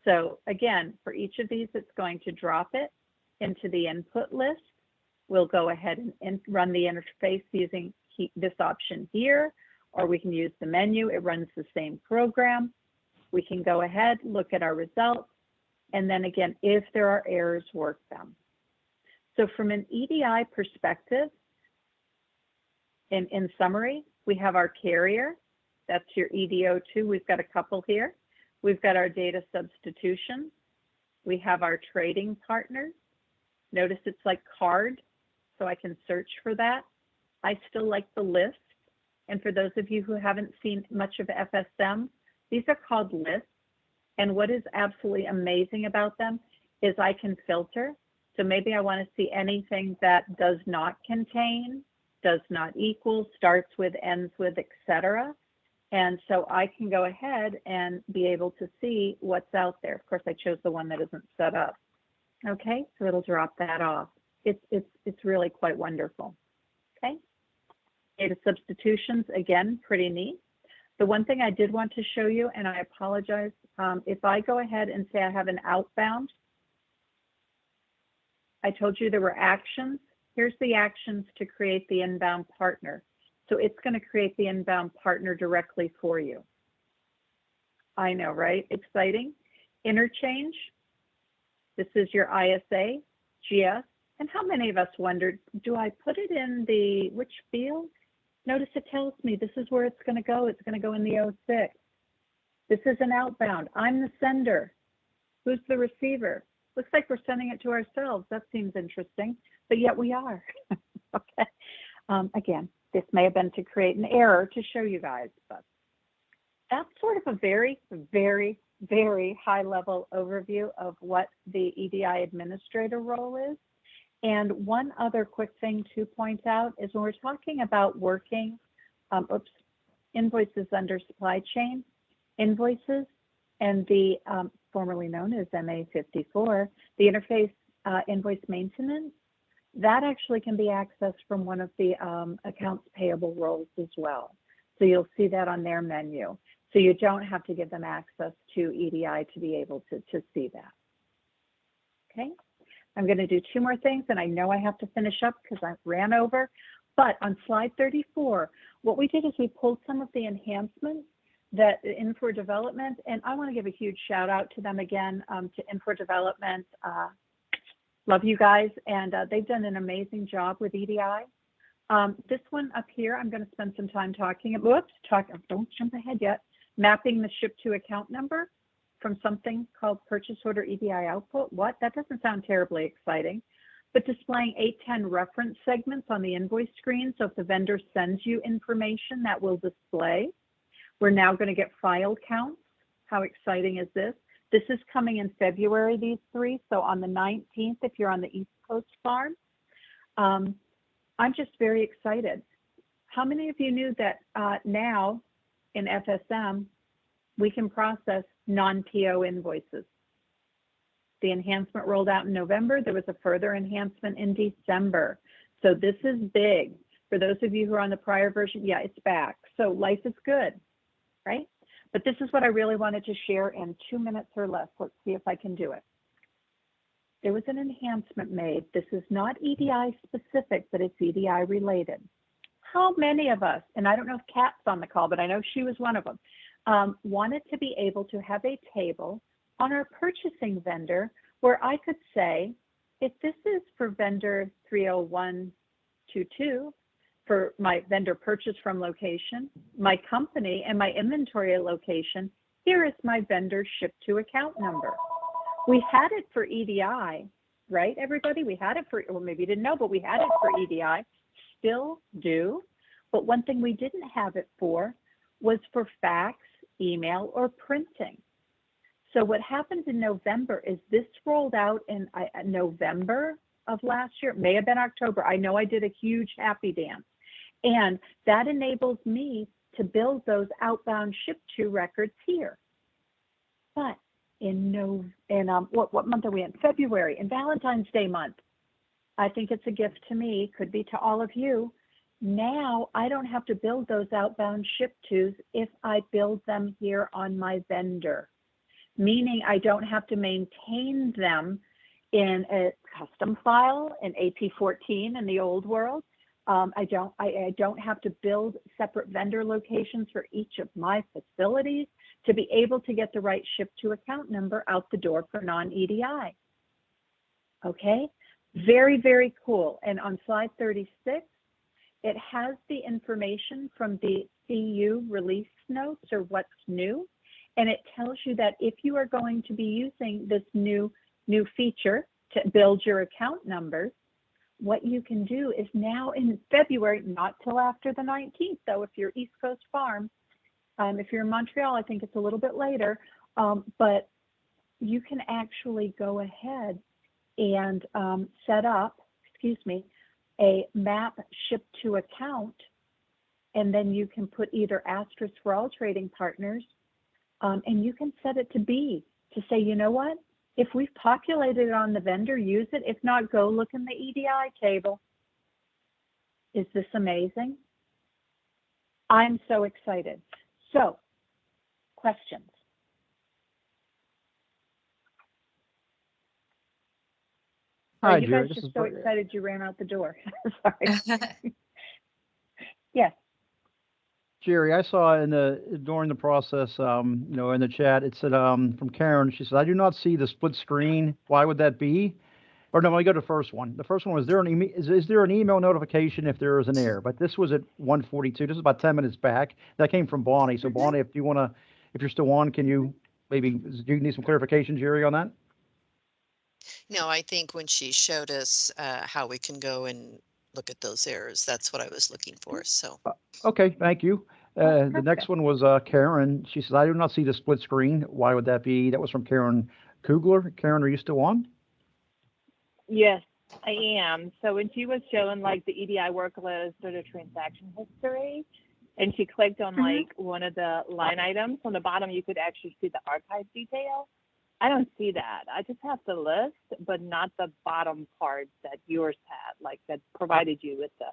So again, for each of these, it's going to drop it into the input list. We'll go ahead and run the interface using this option here, or we can use the menu. It runs the same program. We can go ahead, look at our results, and then again, if there are errors, work them. So from an EDI perspective, in summary, we have our carrier. That's your EDO2. We've got a couple here. We've got our data substitution. We have our trading partners. Notice it's like card, so I can search for that. I still like the list. And for those of you who haven't seen much of FSM, these are called lists. And what is absolutely amazing about them is I can filter. So maybe I want to see anything that does not contain, does not equal, starts with, ends with, etc. And so I can go ahead and be able to see what's out there. Of course, I chose the one that isn't set up. Okay, so it'll drop that off. It's really quite wonderful. Okay, data substitutions, again, pretty neat. The one thing I did want to show you, and I apologize, if I go ahead and say I have an outbound, I told you there were actions. Here's the actions to create the inbound partner. So it's going to create the inbound partner directly for you. I know, right? Exciting. Interchange. This is your ISA, GS. And how many of us wondered, do I put it in the, which field? Notice it tells me this is where it's going to go. It's going to go in the 06. This is an outbound. I'm the sender. Who's the receiver? Looks like we're sending it to ourselves. That seems interesting, but yet we are. Okay. Again, this may have been to create an error to show you guys, but that's sort of a very, very, very high level overview of what the EDI administrator role is. And one other quick thing to point out is when we're talking about working, invoices under supply chain, invoices, and the formerly known as MA54, the interface invoice maintenance, that actually can be accessed from one of the accounts payable roles as well. So you'll see that on their menu. So you don't have to give them access to EDI to be able to see that. Okay, I'm going to do two more things, and I know I have to finish up because I ran over. But on slide 34, what we did is we pulled some of the enhancements that Infor Development, and I want to give a huge shout out to them again, to Infor Development. Love you guys, and they've done an amazing job with EDI. This one up here, I'm going to spend some time talking. Don't jump ahead yet. Mapping the ship to account number from something called purchase order EDI output. What? That doesn't sound terribly exciting. But displaying 810 reference segments on the invoice screen. So if the vendor sends you information, that will display. We're now going to get file counts. How exciting is this? This is coming in February, these three. So on the 19th, if you're on the East Coast farm, I'm just very excited. How many of you knew that now in FSM, we can process non-PO invoices? The enhancement rolled out in November. There was a further enhancement in December. So this is big. For those of you who are on the prior version, yeah, it's back. So life is good, right? But this is what I really wanted to share in 2 minutes or less. Let's see if I can do it. there was an enhancement made. This is not EDI specific, but it's EDI related. How many of us, and I don't know if Kat's on the call, but I know she was one of them, wanted to be able to have a table on our purchasing vendor where I could say, if this is for vendor 30122, for my vendor purchase from location, my company, and my inventory location, here is my vendor ship to account number. We had it for EDI, right, everybody? We had it for, well, maybe you didn't know, but we had it for EDI, still do. But one thing we didn't have it for was for fax, email, or printing. So what happened in November is this rolled out in November of last year, it may have been October. I know I did a huge happy dance. And that enables me to build those outbound ship to records here. But what month are we in? February, in Valentine's Day month. I think it's a gift to me, could be to all of you. Now I don't have to build those outbound ship tos if I build them here on my vendor, meaning I don't have to maintain them in a custom file in AP14 in the old world. I don't have to build separate vendor locations for each of my facilities to be able to get the right ship to account number out the door for non-EDI. Okay, very, very cool. And on slide 36, it has the information from the CU release notes or what's new. And it tells you that if you are going to be using this new feature to build your account numbers, what you can do is now in February, not till after the 19th, though, if you're East Coast Farm, if you're in Montreal, I think it's a little bit later, but you can actually go ahead and set up, a map ship to account, and then you can put either asterisk for all trading partners, and you can set it to say, you know what? If we've populated it on the vendor, use it. If not, go look in the EDI table. Is this amazing? I'm so excited. So, questions? Hi, you Geri. guys just so excited you ran out the door. Sorry. Yes. Geri, I saw during the process, in the chat, it said from Karen. She said, "I do not see the split screen. Why would that be?" Or no, let me go to the first one. The first one was, is there an email notification if there is an error? But this was at 1:42. This is about 10 minutes back. That came from Bonnie. So Bonnie, if you're still on, can you do you need some clarification, Geri, on that? No, I think when she showed us how we can go and look at those errors, that's what I was looking for. So. Okay, thank you. The next one was Karen. She says, "I do not see the split screen. Why would that be?" That was from Karen Kugler. Karen, are you still on? Yes, I am. So when she was showing like the EDI work list or the transaction history, and she clicked on like one of the line items on the bottom, you could actually see the archive detail. I don't see that. I just have the list, but not the bottom part that yours had, like that provided you with the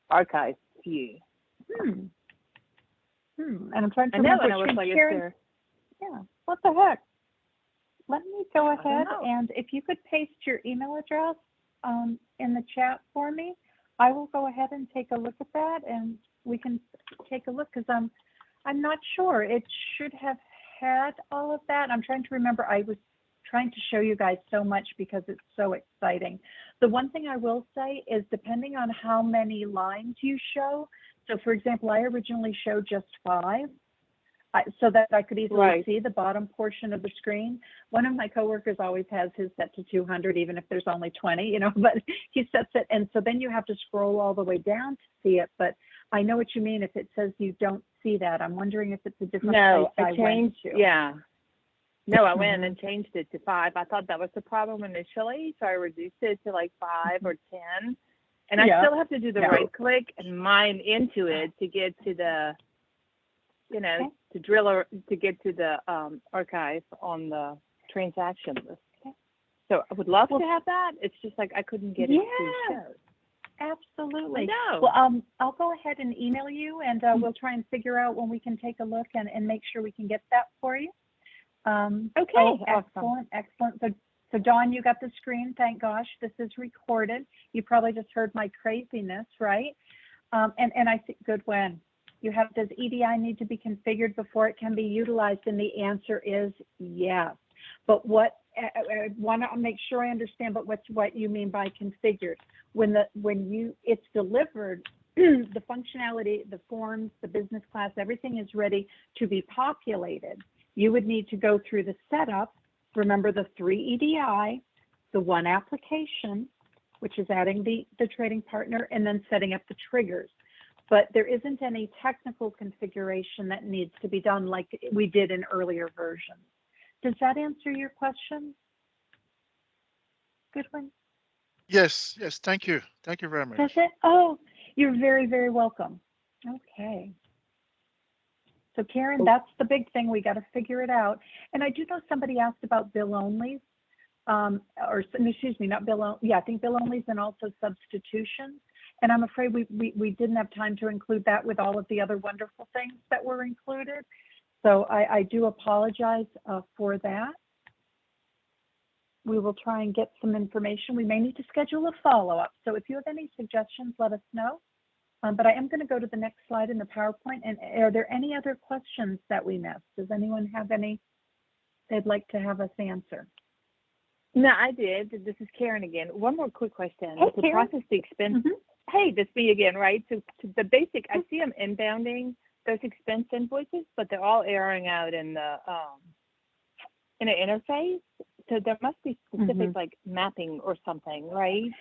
archive view. And I'm trying to remember. And I was like, yeah, what the heck? Let me go ahead and if you could paste your email address in the chat for me, I will go ahead and take a look at that, and we can take a look because I'm not sure. It should have had all of that. I'm trying to remember. I was trying to show you guys so much because it's so exciting. The one thing I will say is depending on how many lines you show. So for example, I originally showed just 5. So that I could easily see the bottom portion of the screen. One of my coworkers always has his set to 200, even if there's only 20, but he sets it. And so then you have to scroll all the way down to see it. But I know what you mean if it says you don't see that. I'm wondering if it's a different place I changed to. Yeah. No, I went and changed it to 5. I thought that was the problem initially. So I reduced it to like 5 or 10. And I still have to do the right click and mine into it to get to the, to drill or to get to the archive on the transaction list. So I would love to have that. It's just like I couldn't get it to show. Absolutely. No. Well, I'll go ahead and email you, and we'll try and figure out when we can take a look and make sure we can get that for you. Okay. Excellent. So So Dawn, you got the screen, thank gosh. This is recorded. You probably just heard my craziness, right? And I think, good when. You have, does EDI need to be configured before it can be utilized? And the answer is yes. But what, I want to make sure I understand, but what you mean by configured. When it's delivered, the functionality, the forms, the business class, everything is ready to be populated. You would need to go through the setup. Remember the 3 EDI, the 1 application, which is adding the trading partner, and then setting up the triggers. But there isn't any technical configuration that needs to be done like we did in earlier versions. Does that answer your question? Good one. Yes, thank you. Thank you very much. That's it? Oh, you're very, very welcome. Okay. So Karen, that's the big thing. We got to figure it out. And I do know somebody asked about bill onlys, or excuse me, not bill only. Yeah, I think bill onlys and also substitutions. And I'm afraid we didn't have time to include that with all of the other wonderful things that were included. So I do apologize for that. We will try and get some information. We may need to schedule a follow-up. So if you have any suggestions, let us know. But I am going to go to the next slide in the PowerPoint. And are there any other questions that we missed? Does anyone have any they'd like to have us answer? No, I did. This is Karen again. One more quick question. Hey, to Karen. process the expense. Hey, that's me again, right? So the basic, I see them inbounding those expense invoices, but they're all airing out in the interface. So there must be specific like mapping or something, right?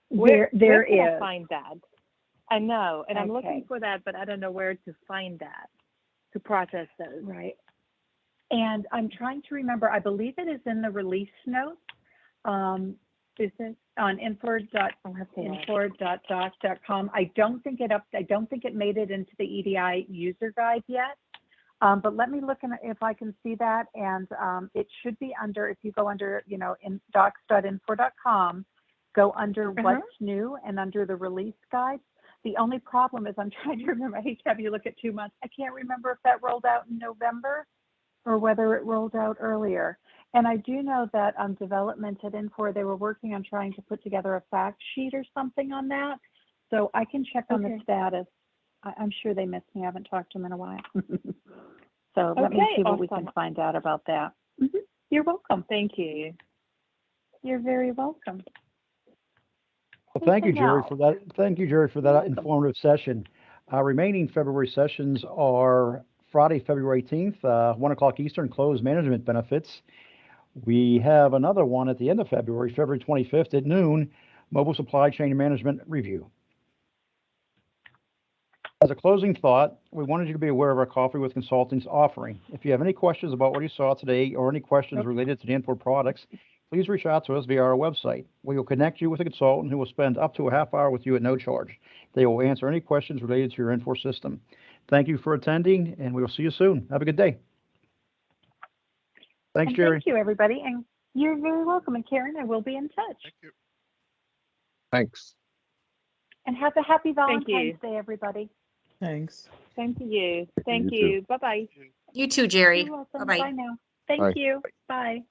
Where can I find that? I know, and I'm looking for that, but I don't know where to find that to process those. Right. And I'm trying to remember, I believe it is in the release notes. Is it on infor.doc.com? I don't think it made it into the EDI user guide yet. But let me look if I can see that. And it should be under, if you go under, in docs.infor.com, go under what's new and under the release guide. The only problem is I'm trying to remember, I hate to have you look at 2 months. I can't remember if that rolled out in November or whether it rolled out earlier. And I do know that development at Infor, they were working on trying to put together a fact sheet or something on that. So I can check on the status. I'm sure they missed me. I haven't talked to them in a while. So let me see what we can find out about that. You're welcome. Thank you. You're very welcome. Well, thank you, Geri, for that. Thank you, Geri, for that informative session. Our remaining February sessions are Friday, February 18th, 1 o'clock Eastern, closed management benefits. We have another one at the end of February, February 25th at noon, mobile supply chain management review. As a closing thought, we wanted you to be aware of our Coffee with Consultants offering. If you have any questions about what you saw today or any questions related to the Infor products, please reach out to us via our website. We will connect you with a consultant who will spend up to a half hour with you at no charge. They will answer any questions related to your Infor system. Thank you for attending, and we will see you soon. Have a good day. Thanks, Geri. Thank you, everybody. And you're very welcome. And Karen, I will be in touch. Thank you. Thanks. And have a happy Valentine's Day, everybody. Thanks. Same to you. Thank You you. Bye-bye. You too, Geri. You're welcome. Bye-bye. Bye now. Thank Bye. you. Bye.